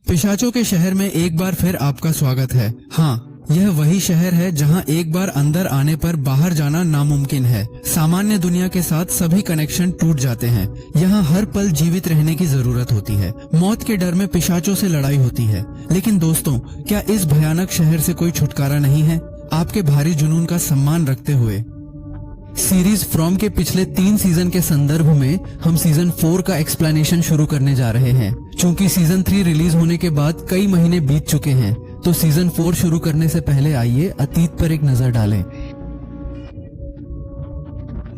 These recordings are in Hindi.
पिशाचों के शहर में एक बार फिर आपका स्वागत है। हाँ, यह वही शहर है जहां एक बार अंदर आने पर बाहर जाना नामुमकिन है। सामान्य दुनिया के साथ सभी कनेक्शन टूट जाते हैं। यहाँ हर पल जीवित रहने की जरूरत होती है। मौत के डर में पिशाचों से लड़ाई होती है। लेकिन दोस्तों, क्या इस भयानक शहर से कोई छुटकारा नहीं है? आपके भारी जुनून का सम्मान रखते हुए सीरीज फ्रॉम के पिछले 3 सीजन के संदर्भ में हम सीजन 4 का एक्सप्लेनेशन शुरू करने जा रहे हैं। चूंकि सीजन 3 रिलीज होने के बाद कई महीने बीत चुके हैं, तो सीजन 4 शुरू करने से पहले आइए अतीत पर एक नजर डालें।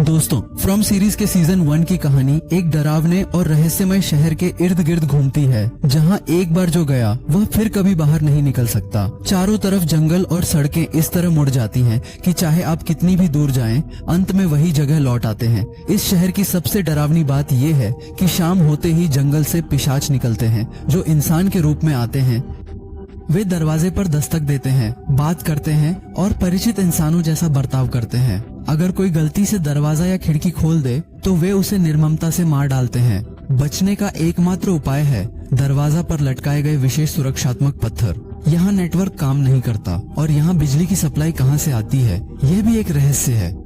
दोस्तों, फ्रॉम सीरीज के सीजन 1 की कहानी एक डरावने और रहस्यमय शहर के इर्द गिर्द घूमती है, जहां एक बार जो गया वह फिर कभी बाहर नहीं निकल सकता। चारों तरफ जंगल और सड़कें इस तरह मुड़ जाती हैं कि चाहे आप कितनी भी दूर जाएं, अंत में वही जगह लौट आते हैं। इस शहर की सबसे डरावनी बात यह है कि शाम होते ही जंगल से पिशाच निकलते हैं, जो इंसान के रूप में आते हैं। वे दरवाजे पर दस्तक देते हैं, बात करते हैं और परिचित इंसानों जैसा बर्ताव करते हैं। अगर कोई गलती से दरवाजा या खिड़की खोल दे तो वे उसे निर्ममता से मार डालते हैं। बचने का एकमात्र उपाय है दरवाजा पर लटकाए गए विशेष सुरक्षात्मक पत्थर। यहाँ नेटवर्क काम नहीं करता और यहाँ बिजली की सप्लाई कहाँ से आती है, यह भी एक रहस्य है।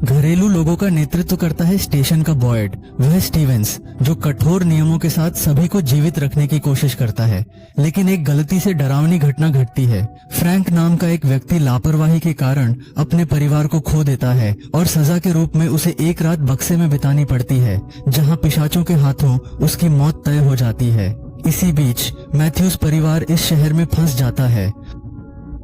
घरेलू लोगों का नेतृत्व करता है स्टेशन का बॉयड, वह स्टीवेंस, जो कठोर नियमों के साथ सभी को जीवित रखने की कोशिश करता है। लेकिन एक गलती से डरावनी घटना घटती है। फ्रैंक नाम का एक व्यक्ति लापरवाही के कारण अपने परिवार को खो देता है और सजा के रूप में उसे एक रात बक्से में बितानी पड़ती है, जहां पिशाचों के हाथों उसकी मौत तय हो जाती है। इसी बीच मैथ्यूज परिवार इस शहर में फंस जाता है।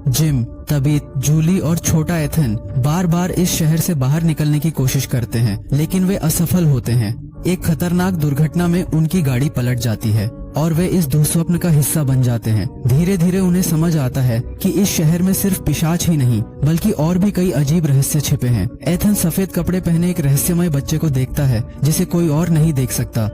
जिम, तबीत, जूली और छोटा एथन बार बार इस शहर से बाहर निकलने की कोशिश करते हैं, लेकिन वे असफल होते हैं। एक खतरनाक दुर्घटना में उनकी गाड़ी पलट जाती है और वे इस दुस्वप्न का हिस्सा बन जाते हैं। धीरे धीरे उन्हें समझ आता है कि इस शहर में सिर्फ पिशाच ही नहीं, बल्कि और भी कई अजीब रहस्य छिपे हैं। एथन सफेद कपड़े पहने एक रहस्यमय बच्चे को देखता है, जिसे कोई और नहीं देख सकता।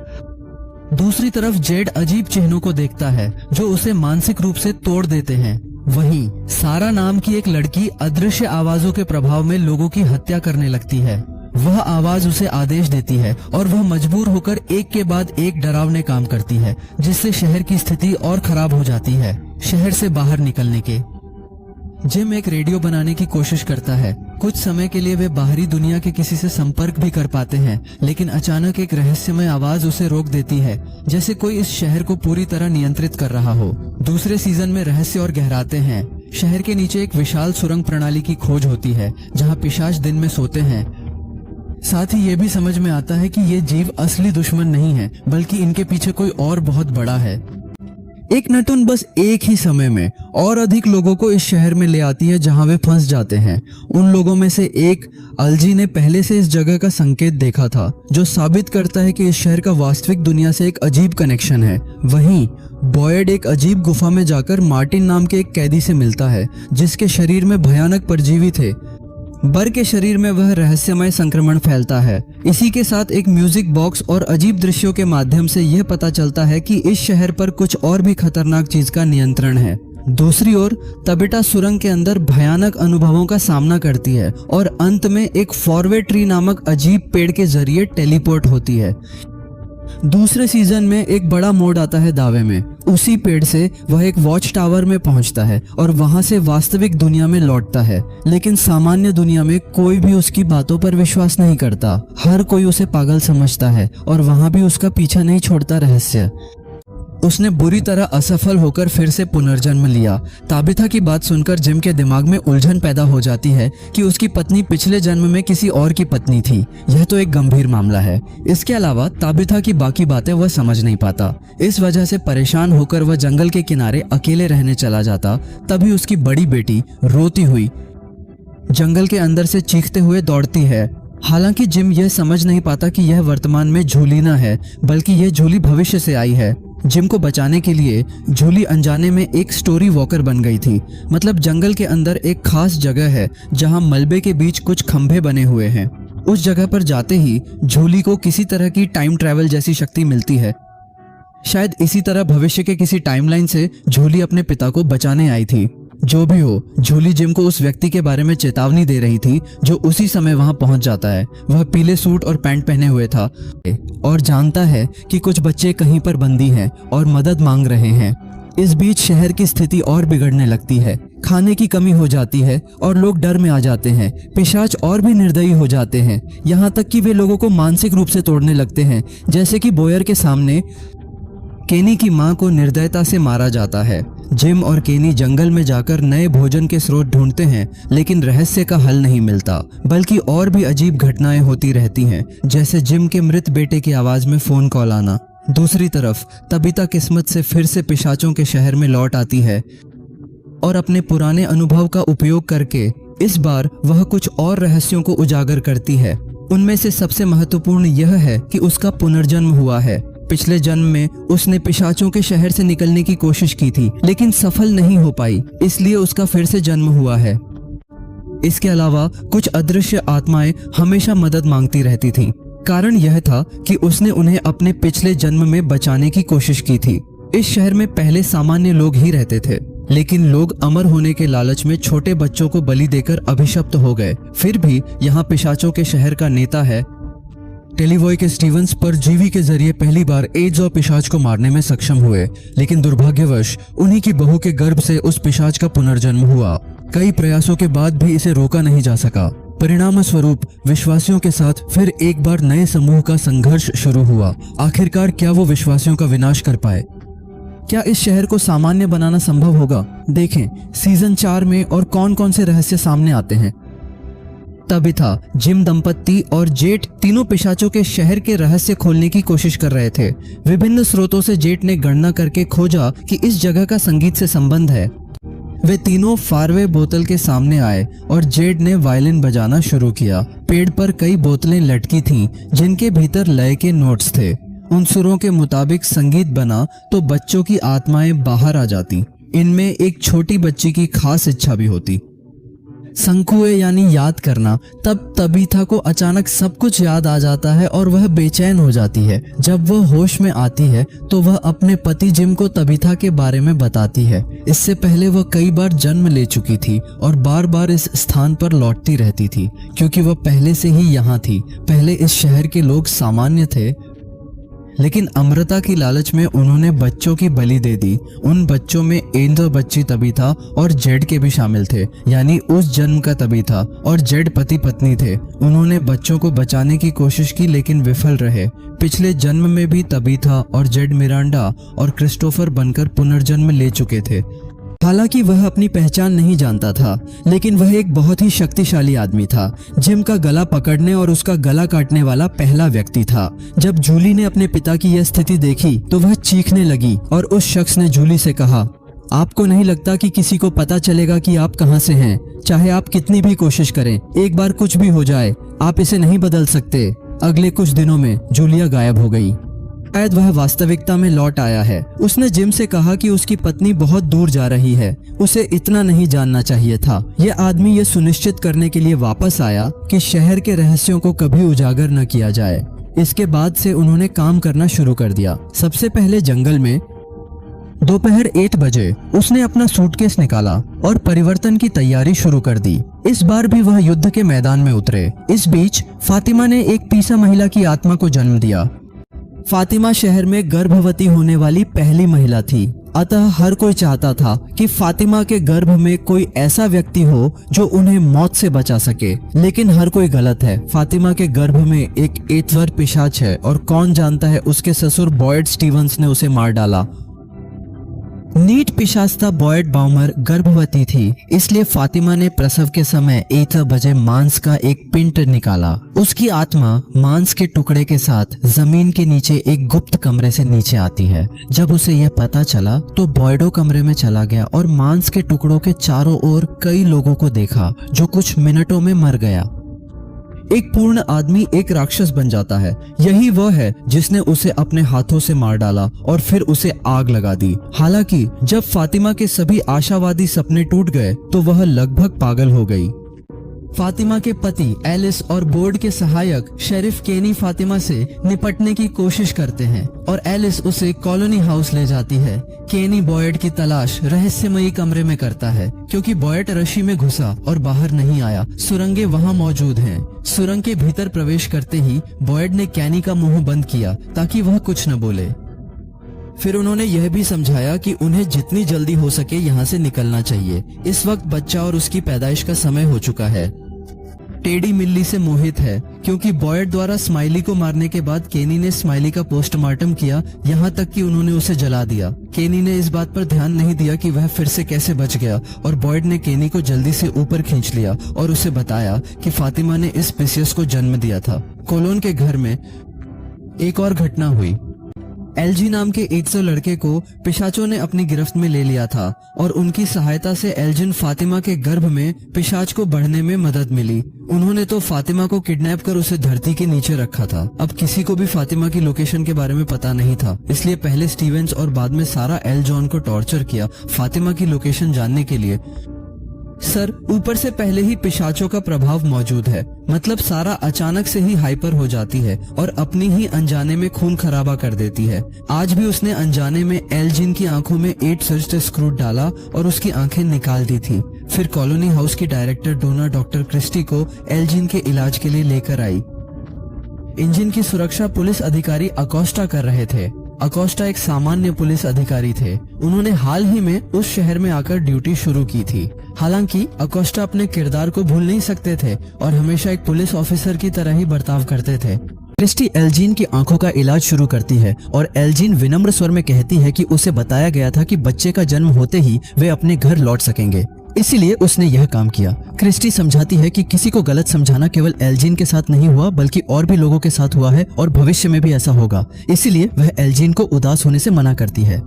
दूसरी तरफ जेड अजीब चिन्हों को देखता है, जो उसे मानसिक रूप से तोड़ देते हैं। वहीं सारा नाम की एक लड़की अदृश्य आवाजों के प्रभाव में लोगों की हत्या करने लगती है। वह आवाज उसे आदेश देती है और वह मजबूर होकर एक के बाद एक डरावने काम करती है, जिससे शहर की स्थिति और खराब हो जाती है। शहर से बाहर निकलने के जिम एक रेडियो बनाने की कोशिश करता है। कुछ समय के लिए वे बाहरी दुनिया के किसी से संपर्क भी कर पाते हैं, लेकिन अचानक एक रहस्यमय आवाज उसे रोक देती है, जैसे कोई इस शहर को पूरी तरह नियंत्रित कर रहा हो। दूसरे सीजन में रहस्य और गहराते हैं। शहर के नीचे एक विशाल सुरंग प्रणाली की खोज होती है, जहां पिशाच दिन में सोते हैं। साथ ही ये भी समझ में आता है कि ये जीव असली दुश्मन नहीं है, बल्कि इनके पीछे कोई और बहुत बड़ा है। एक नटुन बस एक ही समय में और अधिक लोगों को इस शहर में ले आती है, जहां वे फंस जाते हैं। उन लोगों में से एक अलजी ने पहले से इस जगह का संकेत देखा था, जो साबित करता है कि इस शहर का वास्तविक दुनिया से एक अजीब कनेक्शन है। वहीं बॉयड एक अजीब गुफा में जाकर मार्टिन नाम के एक कैदी से मिलता है, जिसके शरीर में भयानक परजीवी थे। बर के शरीर में वह रहस्यमय संक्रमण फैलता है। इसी के साथ एक म्यूजिक बॉक्स और अजीब दृश्यों के माध्यम से यह पता चलता है कि इस शहर पर कुछ और भी खतरनाक चीज का नियंत्रण है। दूसरी ओर तबिटा सुरंग के अंदर भयानक अनुभवों का सामना करती है और अंत में एक फॉरवे ट्री नामक अजीब पेड़ के जरिए टेलीपोर्ट होती है। दूसरे सीजन में एक बड़ा मोड़ आता है दावे में। उसी पेड़ से वह एक वॉच टावर में पहुंचता है और वहां से वास्तविक दुनिया में लौटता है। लेकिन सामान्य दुनिया में कोई भी उसकी बातों पर विश्वास नहीं करता। हर कोई उसे पागल समझता है और वहां भी उसका पीछा नहीं छोड़ता रहस्य। उसने बुरी तरह असफल होकर फिर से पुनर्जन्म लिया। ताबिथा की बात सुनकर जिम के दिमाग में उलझन पैदा हो जाती है कि उसकी पत्नी पिछले जन्म में किसी और की पत्नी थी। यह तो एक गंभीर मामला है। इसके अलावा ताबिथा की बाकी बातें वह समझ नहीं पाता। इस वजह से परेशान होकर वह जंगल के किनारे अकेले रहने चला जाता। तभी उसकी बड़ी बेटी रोती हुई जंगल के अंदर से चीखते हुए दौड़ती है। हालांकि जिम यह समझ नहीं पाता कि यह वर्तमान में जूली है, बल्कि यह जूली भविष्य से आई है। जिम को बचाने के लिए जूली अनजाने में एक स्टोरी वॉकर बन गई थी। मतलब जंगल के अंदर एक खास जगह है जहां मलबे के बीच कुछ खंभे बने हुए हैं। उस जगह पर जाते ही जूली को किसी तरह की टाइम ट्रैवल जैसी शक्ति मिलती है। शायद इसी तरह भविष्य के किसी टाइमलाइन से जूली अपने पिता को बचाने आई थी। जो भी हो, जूली जिम को उस व्यक्ति के बारे में चेतावनी दे रही थी, जो उसी समय वहां पहुंच जाता है। वह पीले सूट और पैंट पहने हुए था और जानता है कि कुछ बच्चे कहीं पर बंदी हैं और मदद मांग रहे हैं। इस बीच शहर की स्थिति और बिगड़ने लगती है। खाने की कमी हो जाती है और लोग डर में आ जाते हैं। पिशाच और भी निर्दयी हो जाते हैं, यहाँ तक कि वे लोगों को मानसिक रूप से तोड़ने लगते हैं। जैसे कि बोयर के सामने केनी की मां को निर्दयता से मारा जाता है। जिम और केनी जंगल में जाकर नए भोजन के स्रोत ढूंढते हैं, लेकिन रहस्य का हल नहीं मिलता, बल्कि और भी अजीब घटनाएं होती रहती हैं, जैसे जिम के मृत बेटे की आवाज में फोन कॉल आना। दूसरी तरफ तबीता किस्मत से फिर से पिशाचों के शहर में लौट आती है और अपने पुराने अनुभव का उपयोग करके इस बार वह कुछ और रहस्यों को उजागर करती है। उनमें से सबसे महत्वपूर्ण यह है कि उसका पुनर्जन्म हुआ है। पिछले जन्म में उसने पिशाचों के शहर से निकलने की कोशिश की थी, लेकिन सफल नहीं हो पाई, इसलिए उसका फिर से जन्म हुआ है। इसके अलावा कुछ अदृश्य आत्माएं हमेशा मदद मांगती रहती थीं। कारण यह था कि उसने उन्हें अपने पिछले जन्म में बचाने की कोशिश की थी। इस शहर में पहले सामान्य लोग ही रहते थे, लेकिन लोग अमर होने के लालच में छोटे बच्चों को बलि देकर अभिशप्त हो गए। फिर भी यहाँ पिशाचों के शहर का नेता है। टेलीवॉय के स्टीवंस परजीवी के जरिए पहली बार एड्स और पिशाच को मारने में सक्षम हुए, लेकिन दुर्भाग्यवश उन्हीं की बहू के गर्भ से उस पिशाच का पुनर्जन्म हुआ। कई प्रयासों के बाद भी इसे रोका नहीं जा सका। परिणाम स्वरूप विश्वासियों के साथ फिर एक बार नए समूह का संघर्ष शुरू हुआ। आखिरकार क्या वो विश्वासियों का विनाश कर पाए? क्या इस शहर को सामान्य बनाना संभव होगा? देखें सीजन 4 में और कौन कौन से रहस्य सामने आते हैं। तबिथा, जिम दंपत्ति और जेट तीनों पिशाचों के शहर के रहस्य खोलने की कोशिश कर रहे थे। विभिन्न स्रोतों से जेट ने गणना करके खोजा कि इस जगह का संगीत से संबंध है। वे तीनों फारवे बोतल के सामने आए और जेट ने वायलिन बजाना शुरू किया। पेड़ पर कई बोतलें लटकी थीं, जिनके भीतर लय के नोट्स थे। उन सुरों के मुताबिक संगीत बना तो बच्चों की आत्माएं बाहर आ जाती। इनमें एक छोटी बच्ची की खास इच्छा भी होती। संकुए यानी याद करना। तब तबीथा को अचानक सब कुछ याद आ जाता है और वह बेचैन हो जाती है। जब वह होश में आती है तो वह अपने पति जिम को तबीथा के बारे में बताती है। इससे पहले वह कई बार जन्म ले चुकी थी और बार बार इस स्थान पर लौटती रहती थी, क्योंकि वह पहले से ही यहाँ थी। पहले इस शहर के लोग सामान्य थे, लेकिन अमृता की लालच में उन्होंने बच्चों की बलि दे दी। उन बच्चों में एंजो बच्ची तबीथा और जेड के भी शामिल थे, यानी उस जन्म का तबीथा और जेड पति पत्नी थे। उन्होंने बच्चों को बचाने की कोशिश की, लेकिन विफल रहे। पिछले जन्म में भी तबीथा और जेड मिरांडा और क्रिस्टोफर बनकर पुनर्जन्म ले चुके थे। हालांकि वह अपनी पहचान नहीं जानता था, लेकिन वह एक बहुत ही शक्तिशाली आदमी था। जिम का गला पकड़ने और उसका गला काटने वाला पहला व्यक्ति था। जब जूली ने अपने पिता की यह स्थिति देखी तो वह चीखने लगी और उस शख्स ने जूली से कहा, आपको नहीं लगता कि किसी को पता चलेगा कि आप कहां से हैं? चाहे आप कितनी भी कोशिश करें, एक बार कुछ भी हो जाए, आप इसे नहीं बदल सकते। अगले कुछ दिनों में जूलिया गायब हो गई। शायद वह वास्तविकता में लौट आया है। उसने जिम से कहा कि उसकी पत्नी बहुत दूर जा रही है। उसे इतना नहीं जानना चाहिए था। यह आदमी यह सुनिश्चित करने के लिए वापस आया कि शहर के रहस्यों को कभी उजागर न किया जाए। इसके बाद से उन्होंने काम करना शुरू कर दिया। सबसे पहले जंगल में दोपहर 1 बजे उसने अपना सूटकेस निकाला और परिवर्तन की तैयारी शुरू कर दी। इस बार भी वह युद्ध के मैदान में उतरे। इस बीच फातिमा ने एक पीसा महिला की आत्मा को जन्म दिया। फातिमा शहर में गर्भवती होने वाली पहली महिला थी, अतः हर कोई चाहता था कि फातिमा के गर्भ में कोई ऐसा व्यक्ति हो जो उन्हें मौत से बचा सके। लेकिन हर कोई गलत है। फातिमा के गर्भ में एक एतवर पिशाच है और कौन जानता है उसके ससुर बॉयड स्टीवंस ने उसे मार डाला। नीट पिशाचता बॉयड बाउमर गर्भवती थी, इसलिए फातिमा ने प्रसव के समय 1 बजे मांस का एक पिंड निकाला। उसकी आत्मा मांस के टुकड़े के साथ जमीन के नीचे एक गुप्त कमरे से नीचे आती है। जब उसे यह पता चला तो बॉयडो कमरे में चला गया और मांस के टुकड़ों के चारों ओर कई लोगों को देखा जो कुछ मिनटों में मर गया। एक पूर्ण आदमी एक राक्षस बन जाता है। यही वह है जिसने उसे अपने हाथों से मार डाला और फिर उसे आग लगा दी। हालांकि जब फातिमा के सभी आशावादी सपने टूट गए तो वह लगभग पागल हो गई। फातिमा के पति एलिस और बोर्ड के सहायक शेरिफ केनी फातिमा से निपटने की कोशिश करते हैं और एलिस उसे कॉलोनी हाउस ले जाती है। केनी बॉयड की तलाश रहस्यमयी कमरे में करता है, क्योंकि बॉयड रस्सी में घुसा और बाहर नहीं आया। सुरंगें वहां मौजूद हैं। सुरंग के भीतर प्रवेश करते ही बॉयड ने केनी का मुंह बंद किया ताकि वह कुछ न बोले। फिर उन्होंने यह भी समझाया कि उन्हें जितनी जल्दी हो सके यहाँ से निकलना चाहिए। इस वक्त बच्चा और उसकी पैदाइश का समय हो चुका है। टेडी मिल्ली से मोहित है क्योंकि बॉयड द्वारा स्माइली को मारने के बाद केनी ने स्माइली का पोस्टमार्टम किया, यहाँ तक कि उन्होंने उसे जला दिया। केनी ने इस बात पर ध्यान नहीं दिया कि वह फिर से कैसे बच गया और बॉयड ने केनी को जल्दी से ऊपर खींच लिया और उसे बताया कि फातिमा ने इस पिसियस को जन्म दिया था। कोलोन के घर में एक और घटना हुई। एलजी नाम के 100 लड़के को पिशाचों ने अपनी गिरफ्त में ले लिया था और उनकी सहायता से एल्जिन फातिमा के गर्भ में पिशाच को बढ़ने में मदद मिली। उन्होंने तो फातिमा को किडनैप कर उसे धरती के नीचे रखा था। अब किसी को भी फातिमा की लोकेशन के बारे में पता नहीं था, इसलिए पहले स्टीवेंस और बाद में सारा एल जॉन को टॉर्चर किया फातिमा की लोकेशन जानने के लिए। सर, ऊपर से पहले ही पिशाचों का प्रभाव मौजूद है, मतलब सारा अचानक से ही हाइपर हो जाती है और अपनी ही अनजाने में खून खराबा कर देती है। आज भी उसने अनजाने में एल्जिन की आंखों में 8 सर्च स्क्रू डाला और उसकी आंखें निकाल दी थी। फिर कॉलोनी हाउस की डायरेक्टर डोना डॉक्टर क्रिस्टी को एल्जिन के इलाज के लिए लेकर आई। इंजन की सुरक्षा पुलिस अधिकारी अकोस्टा कर रहे थे। अकोस्टा एक सामान्य पुलिस अधिकारी थे। उन्होंने हाल ही में उस शहर में आकर ड्यूटी शुरू की थी। हालांकि अकोस्टा अपने किरदार को भूल नहीं सकते थे और हमेशा एक पुलिस ऑफिसर की तरह ही बर्ताव करते थे। क्रिस्टी एल्जिन की आंखों का इलाज शुरू करती है और एल्जिन विनम्र स्वर में कहती है कि उसे बताया गया था कि बच्चे का जन्म होते ही वे अपने घर लौट सकेंगे, इसीलिए उसने यह काम किया। क्रिस्टी समझाती है कि किसी को गलत समझाना केवल एल्जिन के साथ नहीं हुआ बल्कि और भी लोगों के साथ हुआ है और भविष्य में भी ऐसा होगा, इसीलिए वह एल्जिन को उदास होने से मना करती है।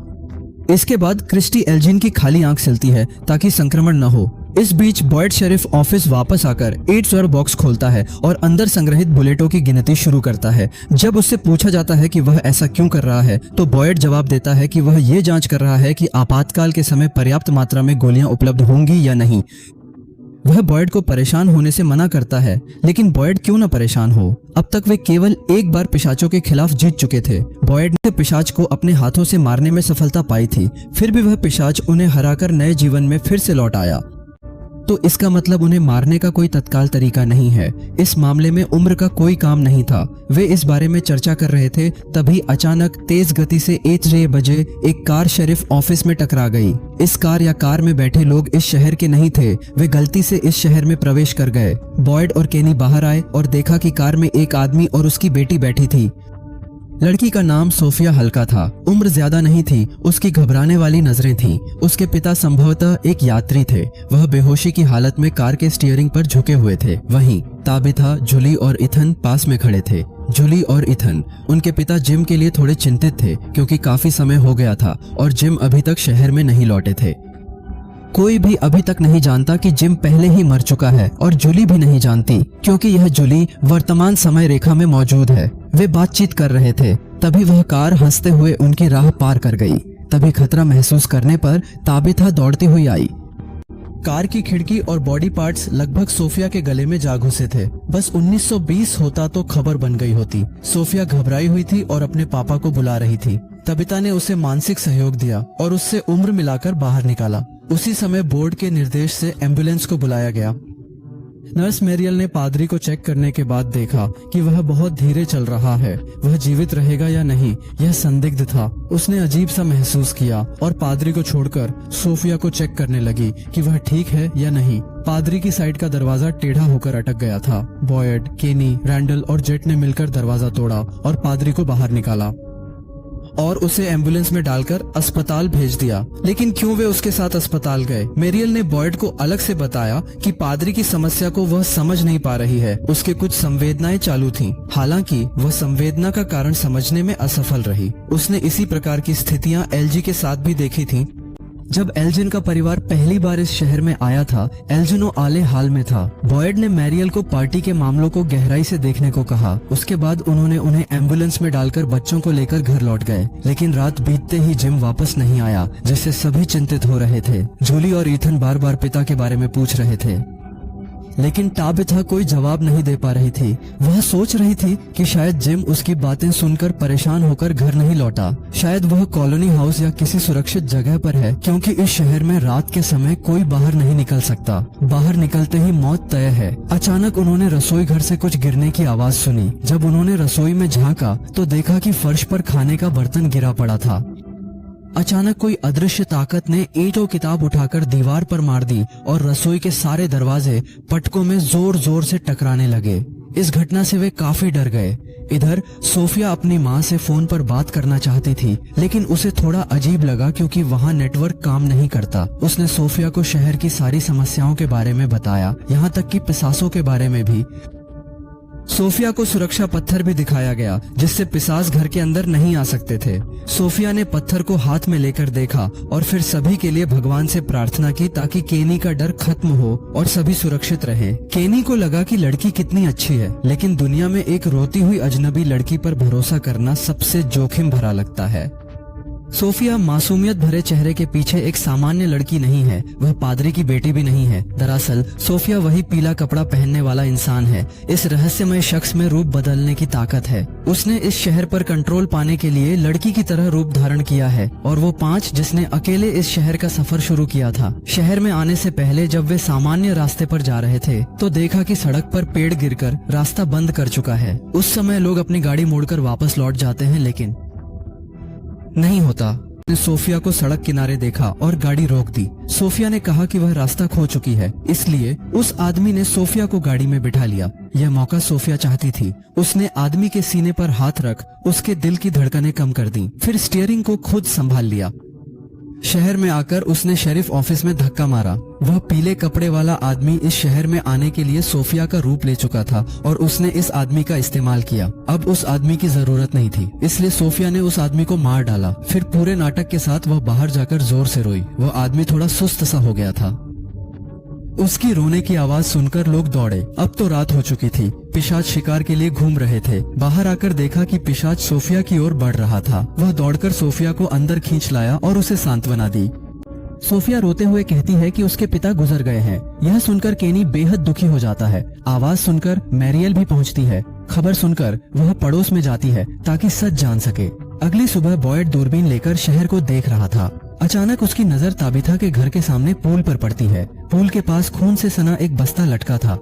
इसके बाद क्रिस्टी एल्जिन की खाली आंख सिलती है ताकि संक्रमण न हो। इस बीच बॉयड शेरिफ ऑफिस वापस आकर 8 स्वर बॉक्स खोलता है और अंदर संग्रहित बुलेटों की गिनती शुरू करता है। जब उससे पूछा जाता है कि वह ऐसा क्यों कर रहा है तो बॉयड जवाब देता है कि वह ये जांच कर रहा है कि आपातकाल के समय पर्याप्त मात्रा में गोलियां उपलब्ध होंगी या नहीं। वह बॉयड को परेशान होने से मना करता है, लेकिन बॉयड क्यों न परेशान हो। अब तक वे केवल एक बार पिशाचों के खिलाफ जीत चुके थे। बॉयड ने पिशाच को अपने हाथों से मारने में सफलता पाई थी, फिर भी वह पिशाच उन्हें हराकर नए जीवन में फिर से लौट आया। तो इसका मतलब उन्हें मारने का कोई तत्काल तरीका नहीं है। इस मामले में उम्र का कोई काम नहीं था। वे इस बारे में चर्चा कर रहे थे, तभी अचानक तेज गति से 1 बजे एक कार शेरिफ ऑफिस में टकरा गई। इस कार या कार में बैठे लोग इस शहर के नहीं थे, वे गलती से इस शहर में प्रवेश कर गए। बॉयड और केनी बाहर आए और देखा कि कार में एक आदमी और उसकी बेटी बैठी थी। लड़की का नाम सोफिया हल्का था, उम्र ज्यादा नहीं थी, उसकी घबराने वाली नजरें थीं। उसके पिता संभवतः एक यात्री थे। वह बेहोशी की हालत में कार के स्टीयरिंग पर झुके हुए थे। वहीं ताबिथा, जूली और इथन पास में खड़े थे। जूली और इथन, उनके पिता जिम के लिए थोड़े चिंतित थे क्योंकि काफी समय हो गया था और जिम अभी तक शहर में नहीं लौटे थे। कोई भी अभी तक नहीं जानता कि जिम पहले ही मर चुका है और जूली भी नहीं जानती क्योंकि यह जूली वर्तमान समय रेखा में मौजूद है। वे बातचीत कर रहे थे, तभी वह कार हंसते हुए उनकी राह पार कर गई। तभी खतरा महसूस करने पर ताबिथा दौड़ती हुई आई। कार की खिड़की और बॉडी पार्ट्स लगभग सोफिया के गले में जा घुसे थे। बस 1920 होता तो खबर बन गई होती। सोफिया घबराई हुई थी और अपने पापा को बुला रही थी। तबिता ने उसे मानसिक सहयोग दिया और उससे उम्र मिलाकर बाहर निकाला। उसी समय बोर्ड के निर्देश से एम्बुलेंस को बुलाया गया। नर्स मेरियल ने पादरी को चेक करने के बाद देखा कि वह बहुत धीरे चल रहा है। वह जीवित रहेगा या नहीं, यह संदिग्ध था। उसने अजीब सा महसूस किया और पादरी को छोड़कर सोफिया को चेक करने लगी कि वह ठीक है या नहीं। पादरी की साइड का दरवाजा टेढ़ा होकर अटक गया था। बॉयड, केनी, रैंडल और जेट ने मिलकर दरवाजा तोड़ा और पादरी को बाहर निकाला और उसे एम्बुलेंस में डालकर अस्पताल भेज दिया। लेकिन क्यों वे उसके साथ अस्पताल गए? मेरियल ने बॉयड को अलग से बताया कि पादरी की समस्या को वह समझ नहीं पा रही है। उसके कुछ संवेदनाएं चालू थीं। हालांकि वह संवेदना का कारण समझने में असफल रही। उसने इसी प्रकार की स्थितियां एलजी के साथ भी देखी थीं। जब एल्जिन का परिवार पहली बार इस शहर में आया था, एल्जिनो आले हाल में था। बॉयड ने मैरियल को पार्टी के मामलों को गहराई से देखने को कहा। उसके बाद उन्होंने उन्हें एम्बुलेंस में डालकर बच्चों को लेकर घर लौट गए। लेकिन रात बीतते ही जिम वापस नहीं आया, जिससे सभी चिंतित हो रहे थे। जूली और ईथन बार बार पिता के बारे में पूछ रहे थे, लेकिन ताबिथा कोई जवाब नहीं दे पा रही थी। वह सोच रही थी कि शायद जिम उसकी बातें सुनकर परेशान होकर घर नहीं लौटा। शायद वह कॉलोनी हाउस या किसी सुरक्षित जगह पर है, क्योंकि इस शहर में रात के समय कोई बाहर नहीं निकल सकता। बाहर निकलते ही मौत तय है। अचानक उन्होंने रसोई घर से कुछ गिरने की आवाज सुनी। जब उन्होंने रसोई में झांका तो देखा कि फर्श पर खाने का बर्तन गिरा पड़ा था। अचानक कोई अदृश्य ताकत ने एक किताब उठाकर दीवार पर मार दी और रसोई के सारे दरवाजे पटकों में जोर जोर से टकराने लगे। इस घटना से वे काफी डर गए। इधर सोफिया अपनी माँ से फोन पर बात करना चाहती थी, लेकिन उसे थोड़ा अजीब लगा क्योंकि वहाँ नेटवर्क काम नहीं करता। उसने सोफिया को शहर की सारी समस्याओं के बारे में बताया, यहाँ तक कि पिशाचों के बारे में भी। सोफिया को सुरक्षा पत्थर भी दिखाया गया जिससे पिशाच घर के अंदर नहीं आ सकते थे। सोफिया ने पत्थर को हाथ में लेकर देखा और फिर सभी के लिए भगवान से प्रार्थना की ताकि केनी का डर खत्म हो और सभी सुरक्षित रहे। केनी को लगा कि लड़की कितनी अच्छी है, लेकिन दुनिया में एक रोती हुई अजनबी लड़की पर भरोसा करना सबसे जोखिम भरा लगता है। सोफिया मासूमियत भरे चेहरे के पीछे एक सामान्य लड़की नहीं है, वह पादरी की बेटी भी नहीं है। दरअसल सोफिया वही पीला कपड़ा पहनने वाला इंसान है। इस रहस्यमय शख्स में रूप बदलने की ताकत है। उसने इस शहर पर कंट्रोल पाने के लिए लड़की की तरह रूप धारण किया है और वो 5 जिसने अकेले इस शहर का सफर शुरू किया था। शहर में आने से पहले जब वे सामान्य रास्ते पर जा रहे थे तो देखा कि सड़क पर पेड़ गिरकर रास्ता बंद कर चुका है। उस समय लोग अपनी गाड़ी मोड़कर वापस लौट जाते हैं, लेकिन नहीं होता। ने सोफिया को सड़क किनारे देखा और गाड़ी रोक दी। सोफिया ने कहा कि वह रास्ता खो चुकी है, इसलिए उस आदमी ने सोफिया को गाड़ी में बिठा लिया। यह मौका सोफिया चाहती थी। उसने आदमी के सीने पर हाथ रख उसके दिल की धड़कनें कम कर दी, फिर स्टीयरिंग को खुद संभाल लिया। शहर में आकर उसने शेरिफ ऑफिस में धक्का मारा। वह पीले कपड़े वाला आदमी इस शहर में आने के लिए सोफिया का रूप ले चुका था और उसने इस आदमी का इस्तेमाल किया। अब उस आदमी की जरूरत नहीं थी, इसलिए सोफिया ने उस आदमी को मार डाला। फिर पूरे नाटक के साथ वह बाहर जाकर जोर से रोई। वह आदमी थोड़ा सुस्त सा हो गया था। उसकी रोने की आवाज सुनकर लोग दौड़े। अब तो रात हो चुकी थी। पिशाच शिकार के लिए घूम रहे थे। बाहर आकर देखा कि पिशाच सोफिया की ओर बढ़ रहा था। वह दौड़कर सोफिया को अंदर खींच लाया और उसे सांत्वना दी। सोफिया रोते हुए कहती है कि उसके पिता गुजर गए हैं। यह सुनकर केनी बेहद दुखी हो जाता है। आवाज सुनकर मैरियल भी पहुंचती है। खबर सुनकर वह पड़ोस में जाती है ताकि सच जान सके। अगली सुबह बॉयड दूरबीन लेकर शहर को देख रहा था। अचानक उसकी नजर ताबिथा के घर के सामने पुल पर पड़ती है। पुल के पास खून से सना एक बस्ता लटका था।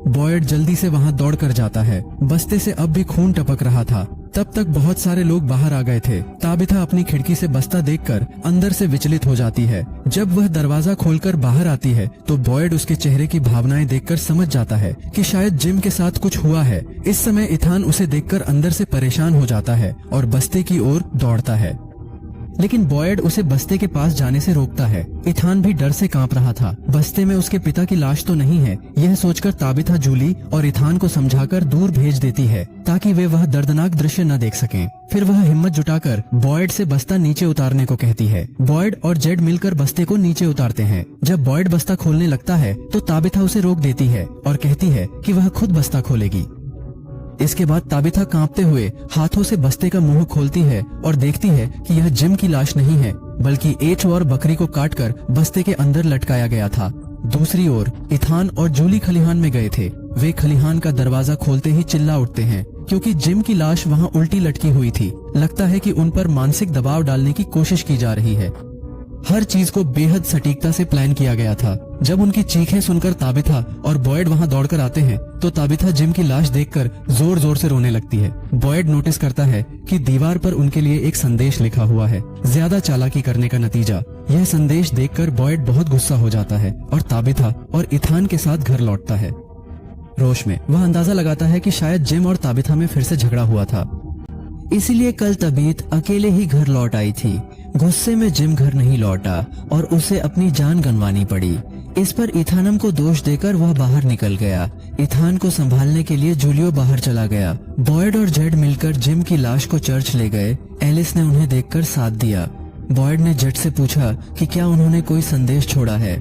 बॉयड जल्दी से वहां दौड़ कर जाता है। बस्ते से अब भी खून टपक रहा था। तब तक बहुत सारे लोग बाहर आ गए थे। ताबिथा अपनी खिड़की से बस्ता देखकर अंदर से विचलित हो जाती है। जब वह दरवाजा खोलकर बाहर आती है तो बॉयड उसके चेहरे की भावनाएं देखकर समझ जाता है कि शायद जिम के साथ कुछ हुआ है। इस समय इथान उसे देखकर अंदर से परेशान हो जाता है और बस्ते की ओर दौड़ता है, लेकिन बॉयड उसे बस्ते के पास जाने से रोकता है। इथान भी डर से कांप रहा था। बस्ते में उसके पिता की लाश तो नहीं है, यह सोचकर ताबिथा जूली और इथान को समझाकर दूर भेज देती है ताकि वे वह दर्दनाक दृश्य न देख सकें। फिर वह हिम्मत जुटाकर बॉयड से बस्ता नीचे उतारने को कहती है। बॉयड और जेड मिलकर बस्ते को नीचे उतारते हैं। जब बॉयड बस्ता खोलने लगता है तो ताबिथा उसे रोक देती है और कहती है कि वह खुद बस्ता खोलेगी। इसके बाद ताबिथा कांपते हुए हाथों से बस्ते का मुंह खोलती है और देखती है कि यह जिम की लाश नहीं है, बल्कि एच और बकरी को काटकर बस्ते के अंदर लटकाया गया था। दूसरी ओर इथान और जूली खलिहान में गए थे। वे खलिहान का दरवाजा खोलते ही चिल्ला उठते हैं क्योंकि जिम की लाश वहां उल्टी लटकी हुई थी। लगता है कि उन पर मानसिक दबाव डालने की कोशिश की जा रही है। हर चीज को बेहद सटीकता से प्लान किया गया था। जब उनकी चीखें सुनकर ताबिथा और बॉयड वहां दौड़कर आते हैं तो ताबिथा जिम की लाश देखकर जोर जोर से रोने लगती है। बॉयड नोटिस करता है कि दीवार पर उनके लिए एक संदेश लिखा हुआ है, ज्यादा चालाकी करने का नतीजा। यह संदेश देखकर बॉयड बहुत गुस्सा हो जाता है और ताबिथा और इथान के साथ घर लौटता है। रोश में वह अंदाजा लगाता है कि शायद जिम और ताबिथा में फिर से झगड़ा हुआ था, इसीलिए कल तबीत अकेले ही घर लौट आई थी। गुस्से में जिम घर नहीं लौटा और उसे अपनी जान गंवानी पड़ी। इस पर इथानम को दोष देकर वह बाहर निकल गया। इथान को संभालने के लिए जूलियो बाहर चला गया। बॉयड और जेड मिलकर जिम की लाश को चर्च ले गए। एलिस ने उन्हें देखकर साथ दिया। बॉयड ने जेड से पूछा कि क्या उन्होंने कोई संदेश छोड़ा है।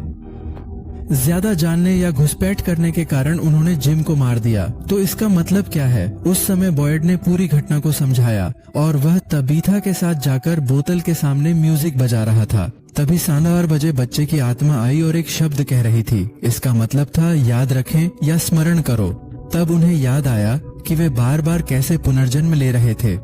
ज्यादा जानने या घुसपैठ करने के कारण उन्होंने जिम को मार दिया, तो इसका मतलब क्या है? उस समय बॉयड ने पूरी घटना को समझाया और वह तबीथा के साथ जाकर बोतल के सामने म्यूजिक बजा रहा था। तभी 4:30 बजे बच्चे की आत्मा आई और एक शब्द कह रही थी। इसका मतलब था याद रखें या स्मरण करो। तब उन्हें याद आया कि वे बार बार कैसे पुनर्जन्म ले रहे थे।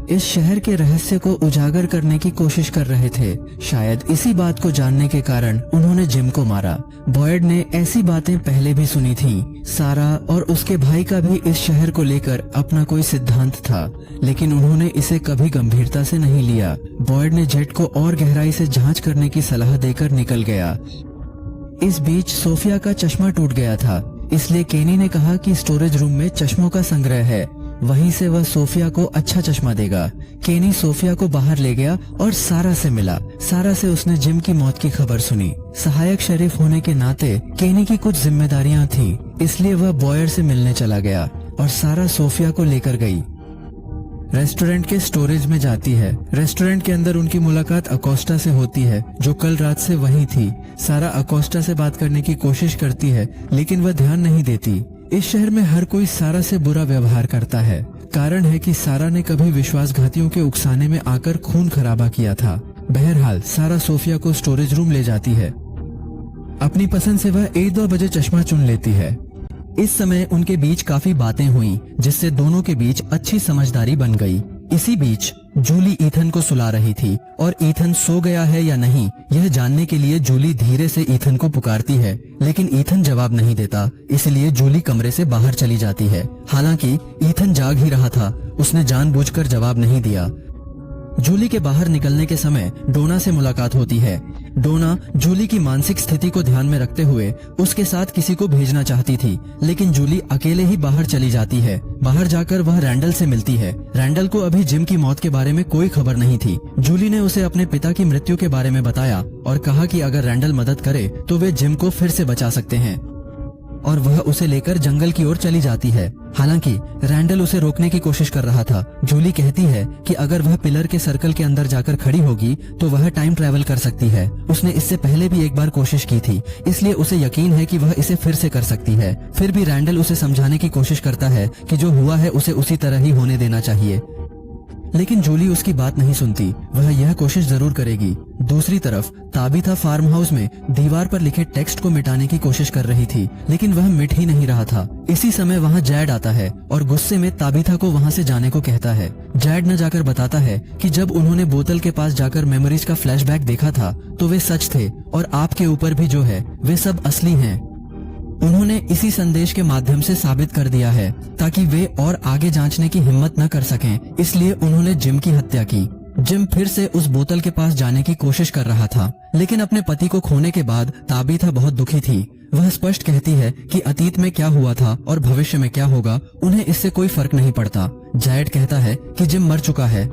इस शहर के रहस्य को उजागर करने की कोशिश कर रहे थे। शायद इसी बात को जानने के कारण उन्होंने जिम को मारा। बॉयड ने ऐसी बातें पहले भी सुनी थी। सारा और उसके भाई का भी इस शहर को लेकर अपना कोई सिद्धांत था, लेकिन उन्होंने इसे कभी गंभीरता से नहीं लिया। बॉयड ने जेट को और गहराई से जांच करने की सलाह देकर निकल गया। इस बीच सोफिया का चश्मा टूट गया था, इसलिए केनी ने कहा कि स्टोरेज रूम में चश्मों का संग्रह है, वहीं से वह सोफिया को अच्छा चश्मा देगा। केनी सोफिया को बाहर ले गया और सारा से मिला। सारा से उसने जिम की मौत की खबर सुनी। सहायक शरीफ होने के नाते केनी की कुछ जिम्मेदारियां थी, इसलिए वह बॉयर से मिलने चला गया और सारा सोफिया को लेकर गई। रेस्टोरेंट के स्टोरेज में जाती है। रेस्टोरेंट के अंदर उनकी मुलाकात अकोस्टा से होती है, जो कल रात से वहीं थी। सारा अकोस्टा से बात करने की कोशिश करती है, लेकिन वह ध्यान नहीं देती। इस शहर में हर कोई सारा से बुरा व्यवहार करता है। कारण है कि सारा ने कभी विश्वासघातियों के उकसाने में आकर खून खराबा किया था। बहरहाल सारा सोफिया को स्टोरेज रूम ले जाती है। अपनी पसंद से वह 1-2 बजे चश्मा चुन लेती है। इस समय उनके बीच काफी बातें हुई, जिससे दोनों के बीच अच्छी समझदारी बन गई। इसी बीच जूली ईथन को सुला रही थी और ईथन सो गया है या नहीं यह जानने के लिए जूली धीरे से ईथन को पुकारती है, लेकिन ईथन जवाब नहीं देता, इसलिए जूली कमरे से बाहर चली जाती है। हालांकि ईथन जाग ही रहा था, उसने जानबूझकर जवाब नहीं दिया। जूली के बाहर निकलने के समय डोना से मुलाकात होती है। डोना जूली की मानसिक स्थिति को ध्यान में रखते हुए उसके साथ किसी को भेजना चाहती थी, लेकिन जूली अकेले ही बाहर चली जाती है। बाहर जाकर वह रैंडल से मिलती है। रैंडल को अभी जिम की मौत के बारे में कोई खबर नहीं थी। जूली ने उसे अपने पिता की मृत्यु के बारे में बताया और कहा कि अगर रैंडल मदद करे तो वे जिम को फिर से बचा सकते हैं, और वह उसे लेकर जंगल की ओर चली जाती है। हालांकि रैंडल उसे रोकने की कोशिश कर रहा था। जूली कहती है कि अगर वह पिलर के सर्कल के अंदर जाकर खड़ी होगी तो वह टाइम ट्रैवल कर सकती है। उसने इससे पहले भी एक बार कोशिश की थी, इसलिए उसे यकीन है कि वह इसे फिर से कर सकती है। फिर भी रैंडल उसे समझाने की कोशिश करता है कि जो हुआ है उसे उसी तरह ही होने देना चाहिए, लेकिन जूली उसकी बात नहीं सुनती। वह यह कोशिश जरूर करेगी। दूसरी तरफ ताबिथा फार्म हाउस में दीवार पर लिखे टेक्स्ट को मिटाने की कोशिश कर रही थी, लेकिन वह मिट ही नहीं रहा था। इसी समय वहां जैड आता है और गुस्से में ताबिथा को वहां से जाने को कहता है। जैड न जाकर बताता है कि जब उन्होंने बोतल के पास जाकर मेमोरीज का फ्लैशबैक देखा था तो वे सच थे, और आपके ऊपर भी जो है वे सब असली हैं। उन्होंने इसी संदेश के माध्यम से साबित कर दिया है ताकि वे और आगे जांचने की हिम्मत न कर सकें, इसलिए उन्होंने जिम की हत्या की। जिम फिर से उस बोतल के पास जाने की कोशिश कर रहा था, लेकिन अपने पति को खोने के बाद ताबिथा बहुत दुखी थी। वह स्पष्ट कहती है कि अतीत में क्या हुआ था और भविष्य में क्या होगा उन्हें इससे कोई फर्क नहीं पड़ता। जैड कहता है कि जिम मर चुका है,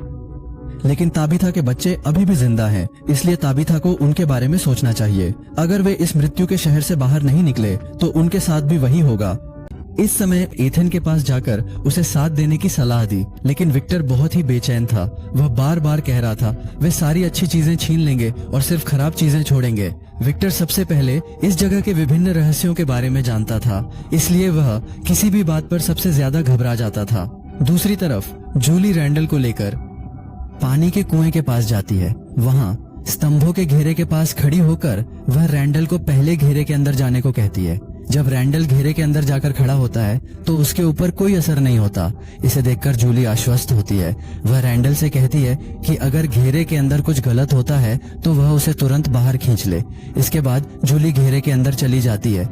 लेकिन ताबिथा के बच्चे अभी भी जिंदा हैं, इसलिए ताबिथा को उनके बारे में सोचना चाहिए। अगर वे इस मृत्यु के शहर से बाहर नहीं निकले तो उनके साथ भी वही होगा। इस समय ईथन के पास जाकर उसे साथ देने की सलाह दी, लेकिन विक्टर बहुत ही बेचैन था। वह बार बार कह रहा था वे सारी अच्छी चीजें छीन लेंगे और सिर्फ खराब चीजें छोड़ेंगे। विक्टर सबसे पहले इस जगह के विभिन्न रहस्यों के बारे में जानता था, इसलिए वह किसी भी बात पर सबसे ज्यादा घबरा जाता था। दूसरी तरफ जूली रैंडल को लेकर पानी के कुएं के पास जाती है। वहां स्तंभों के घेरे के पास खड़ी होकर वह रैंडल को पहले घेरे के अंदर जाने को कहती है। जब रैंडल घेरे के अंदर जाकर खड़ा होता है तो उसके ऊपर कोई असर नहीं होता। इसे देखकर जूली आश्वस्त होती है। वह रैंडल से कहती है कि अगर घेरे के अंदर कुछ गलत होता है तो वह उसे तुरंत बाहर खींच ले। इसके बाद जूली घेरे के अंदर चली जाती है।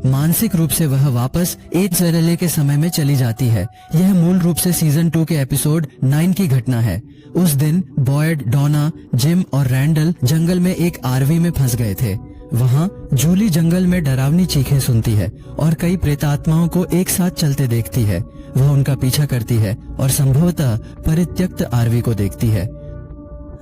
मानसिक रूप से वह वापस 8 ज़रले के समय में चली जाती है। यह मूल रूप से सीजन 2 के एपिसोड 9 की घटना है। उस दिन बॉयड, डोना, जिम और रैंडल जंगल में एक आरवी में फंस गए थे। वहां जूली जंगल में डरावनी चीखें सुनती है और कई प्रेतात्माओं को एक साथ चलते देखती है। वह उनका पीछा करती है और संभवतः परित्यक्त आरवी को देखती है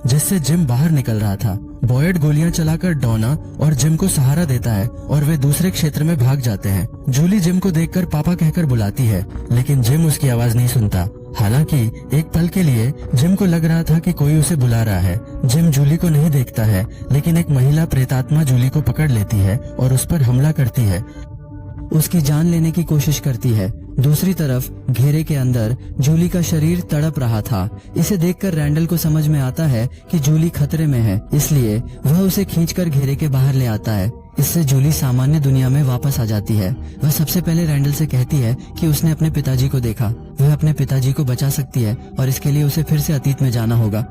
जिससे जिम बाहर निकल रहा था। बॉयड गोलियां चलाकर डोना और जिम को सहारा देता है और वे दूसरे क्षेत्र में भाग जाते हैं। जूली जिम को देखकर पापा कहकर बुलाती है, लेकिन जिम उसकी आवाज नहीं सुनता। हालांकि एक पल के लिए जिम को लग रहा था कि कोई उसे बुला रहा है। जिम जूली को नहीं देखता है, लेकिन एक महिला प्रेतात्मा जूली को पकड़ लेती है और उस पर हमला करती है। उसकी जान लेने की कोशिश करती है। दूसरी तरफ घेरे के अंदर जूली का शरीर तड़प रहा था। इसे देखकर रैंडल को समझ में आता है कि जूली खतरे में है, इसलिए वह उसे खींचकर घेरे के बाहर ले आता है। इससे जूली सामान्य दुनिया में वापस आ जाती है। वह सबसे पहले रैंडल से कहती है कि उसने अपने पिताजी को देखा। वह अपने पिताजी को बचा सकती है और इसके लिए उसे फिर से अतीत में जाना होगा।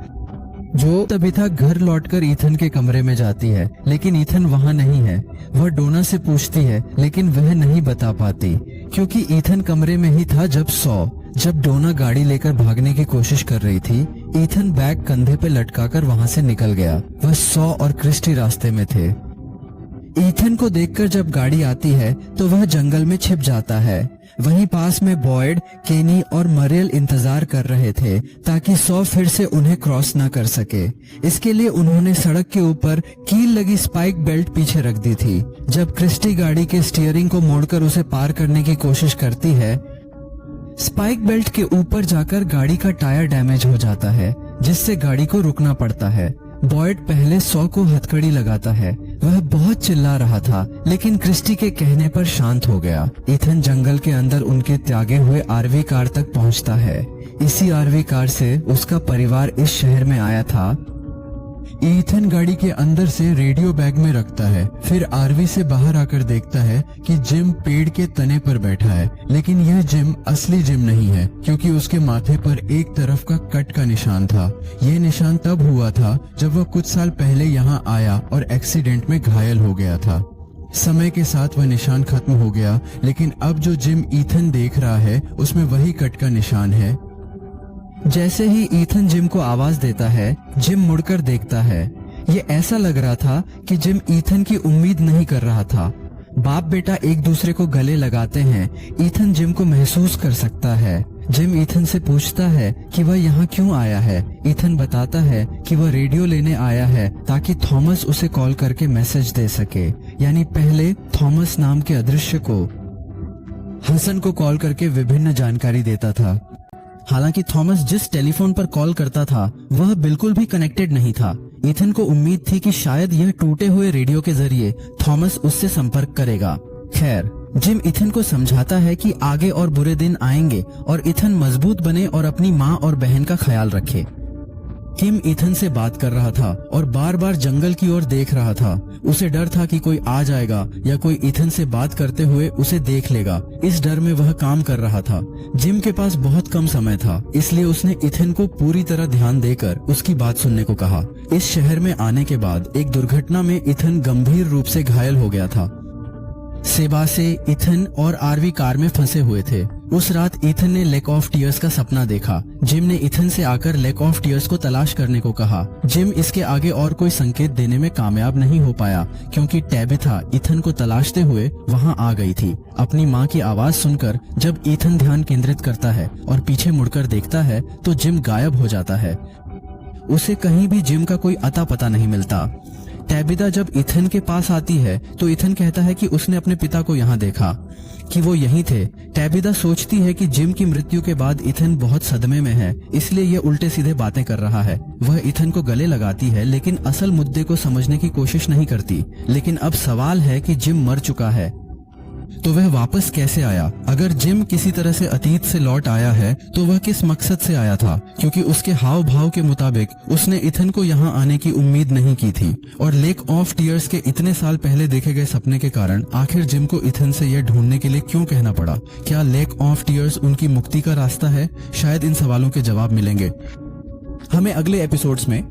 जो तबीता घर लौटकर ईथन के कमरे में जाती है, लेकिन ईथन वहाँ नहीं है। वह डोना से पूछती है, लेकिन वह नहीं बता पाती क्योंकि ईथन कमरे में ही था जब डोना गाड़ी लेकर भागने की कोशिश कर रही थी। ईथन बैग कंधे पे लटकाकर वहाँ से निकल गया। वह सॉ और क्रिस्टी रास्ते में थे। ईथन को देखकर जब गाड़ी आती है तो वह जंगल में छिप जाता है। वहीं पास में बॉयड, केनी और मरियल इंतजार कर रहे थे ताकि सॉ फिर से उन्हें क्रॉस न कर सके। इसके लिए उन्होंने सड़क के ऊपर कील लगी स्पाइक बेल्ट पीछे रख दी थी। जब क्रिस्टी गाड़ी के स्टीयरिंग को मोड़कर उसे पार करने की कोशिश करती है, स्पाइक बेल्ट के ऊपर जाकर गाड़ी का टायर डैमेज हो जाता है, जिससे गाड़ी को रुकना पड़ता है। बॉयड पहले सॉ को हथकड़ी लगाता है। वह बहुत चिल्ला रहा था, लेकिन क्रिस्टी के कहने पर शांत हो गया। ईथन जंगल के अंदर उनके त्यागे हुए आरवी कार तक पहुंचता है। इसी आरवी कार से उसका परिवार इस शहर में आया था। ईथन गाड़ी के अंदर से रेडियो बैग में रखता है। फिर आरवी से बाहर आकर देखता है कि जिम पेड़ के तने पर बैठा है, लेकिन यह जिम असली जिम नहीं है क्योंकि उसके माथे पर एक तरफ का कट का निशान था। यह निशान तब हुआ था जब वह कुछ साल पहले यहाँ आया और एक्सीडेंट में घायल हो गया था। समय के साथ वह निशान खत्म हो गया, लेकिन अब जो जिम ईथन देख रहा है उसमें वही कट का निशान है। जैसे ही ईथन जिम को आवाज देता है, जिम मुड़कर देखता है। ये ऐसा लग रहा था कि जिम ईथन की उम्मीद नहीं कर रहा था। बाप बेटा एक दूसरे को गले लगाते हैं। ईथन जिम को महसूस कर सकता है। जिम ईथन से पूछता है कि वह यहाँ क्यों आया है। ईथन बताता है कि वह रेडियो लेने आया है ताकि थॉमस उसे कॉल करके मैसेज दे सके। यानी पहले थॉमस नाम के अदृश्य को हसन को कॉल करके विभिन्न जानकारी देता था। हालांकि थॉमस जिस टेलीफोन पर कॉल करता था वह बिल्कुल भी कनेक्टेड नहीं था। ईथन को उम्मीद थी कि शायद यह टूटे हुए रेडियो के जरिए थॉमस उससे संपर्क करेगा। खैर, जिम ईथन को समझाता है कि आगे और बुरे दिन आएंगे और ईथन मजबूत बने और अपनी माँ और बहन का ख्याल रखे। किम ईथन से बात कर रहा था और बार बार जंगल की ओर देख रहा था। उसे डर था कि कोई आ जाएगा या कोई ईथन से बात करते हुए उसे देख लेगा। इस डर में वह काम कर रहा था। जिम के पास बहुत कम समय था, इसलिए उसने ईथन को पूरी तरह ध्यान देकर उसकी बात सुनने को कहा। इस शहर में आने के बाद एक दुर्घटना में ईथन गंभीर रूप से घायल हो गया था। सेबासे, ईथन और आरवी कार में फंसे हुए थे। उस रात ईथन ने लेक ऑफ टीयर्स का सपना देखा। जिम ने ईथन से आकर लेक ऑफ टीयर्स को तलाश करने को कहा। जिम इसके आगे और कोई संकेत देने में कामयाब नहीं हो पाया क्योंकि टैबिथा ईथन को तलाशते हुए वहां आ गई थी। अपनी माँ की आवाज सुनकर जब ईथन ध्यान केंद्रित करता है और पीछे मुड़कर देखता है तो जिम गायब हो जाता है। उसे कहीं भी जिम का कोई अता पता नहीं मिलता। टैबिथा जब ईथन के पास आती है तो ईथन कहता है कि उसने अपने पिता को यहाँ देखा, कि वो यहीं थे। टैबिथा सोचती है कि जिम की मृत्यु के बाद ईथन बहुत सदमे में है, इसलिए ये उल्टे सीधे बातें कर रहा है। वह ईथन को गले लगाती है लेकिन असल मुद्दे को समझने की कोशिश नहीं करती। लेकिन अब सवाल है कि जिम मर चुका है तो वह वापस कैसे आया? अगर जिम किसी तरह से अतीत से लौट आया है तो वह किस मकसद से आया था? क्योंकि उसके हाव भाव के मुताबिक उसने ईथन को यहाँ आने की उम्मीद नहीं की थी। और लेक ऑफ टीयर्स के इतने साल पहले देखे गए सपने के कारण आखिर जिम को ईथन से यह ढूंढने के लिए क्यों कहना पड़ा? क्या लेक ऑफ टीयर्स उनकी मुक्ति का रास्ता है? शायद इन सवालों के जवाब मिलेंगे हमें अगले एपिसोड्स में।